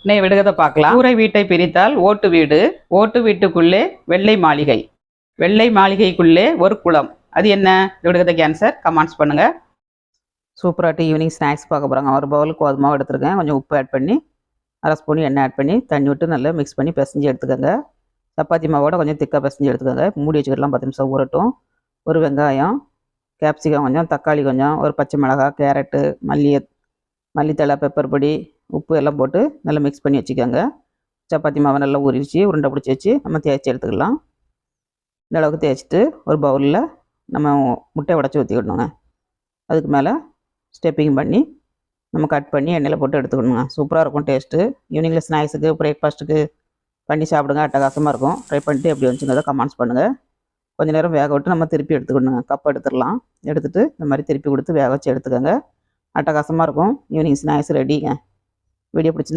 இன்னைய விடுகதை பார்க்கலாம். கூரை வீட்டை பிரித்தால் ஓட்டு வீடு, ஓட்டு வீட்டுக்குள்ளே வெள்ளை மாளிகை, வெள்ளை மாளிகைக்குள்ளே ஒரு குளம். அது என்ன? விடுகதைக்கு ஆன்சர் கமெண்ட்ஸ் பண்ணுங்க. சூப்பராட்டு ஈவினிங் ஸ்நாக்ஸ் பார்க்க போகிறாங்க. ஒரு பவுல் கோதுமாவை எடுத்துருக்கேன். கொஞ்சம் உப்பு ஆட் பண்ணி, அரை ஸ்பூன் எண்ணெய் ஆட் பண்ணி, தண்ணி விட்டு நல்லா மிக்ஸ் பண்ணி பிசைஞ்சு எடுத்துக்கோங்க. சப்பாத்தி மாவோட கொஞ்சம் திக்காக பிசைஞ்சு எடுத்துக்கோங்க. மூடி வச்சுக்கிடலாம், 10 நிமிஷம் ஊறட்டும். ஒரு வெங்காயம், கேப்சிகம் கொஞ்சம், தக்காளி கொஞ்சம், ஒரு பச்சை மிளகாய், கேரட்டு, மல்லித்தழை, பெப்பர் பொடி, உப்பு எல்லாம் போட்டு நல்லா மிக்ஸ் பண்ணி வச்சுக்கோங்க. சப்பாத்தி மாவை நல்லா ஊறிச்சு உருண்டை பிடிச்சி வச்சு நம்ம தேய்ச்சி எடுத்துக்கலாம். இந்த அளவுக்கு தேய்ச்சிட்டு ஒரு பவுலில் நம்ம முட்டை உடச்சி ஊற்றிக்கிடணுங்க. அதுக்கு மேலே ஸ்டெப்பிங் பண்ணி நம்ம கட் பண்ணி எண்ணெயில் போட்டு எடுத்துக்கணுங்க. சூப்பராக இருக்கும் டேஸ்ட்டு. ஈவினிங்கில் ஸ்நாக்ஸுக்கு, பிரேக்ஃபாஸ்ட்டுக்கு பண்ணி சாப்பிடுங்க. அட்டகாசமாக இருக்கும். ட்ரை பண்ணிட்டு எப்படி வந்துச்சுங்கிறத கமெண்ட்ஸ் பண்ணுங்கள். கொஞ்சம் நேரம் வேக விட்டு நம்ம திருப்பி எடுத்துக்கணுங்க. கப் எடுத்துடலாம். எடுத்துகிட்டு இந்த மாதிரி திருப்பி கொடுத்து வேக வச்சு எடுத்துக்கோங்க. அட்டகாசமாக இருக்கும். Evening snacks ரெடிங்க. வீடியோ பிடிச்சிருந்தா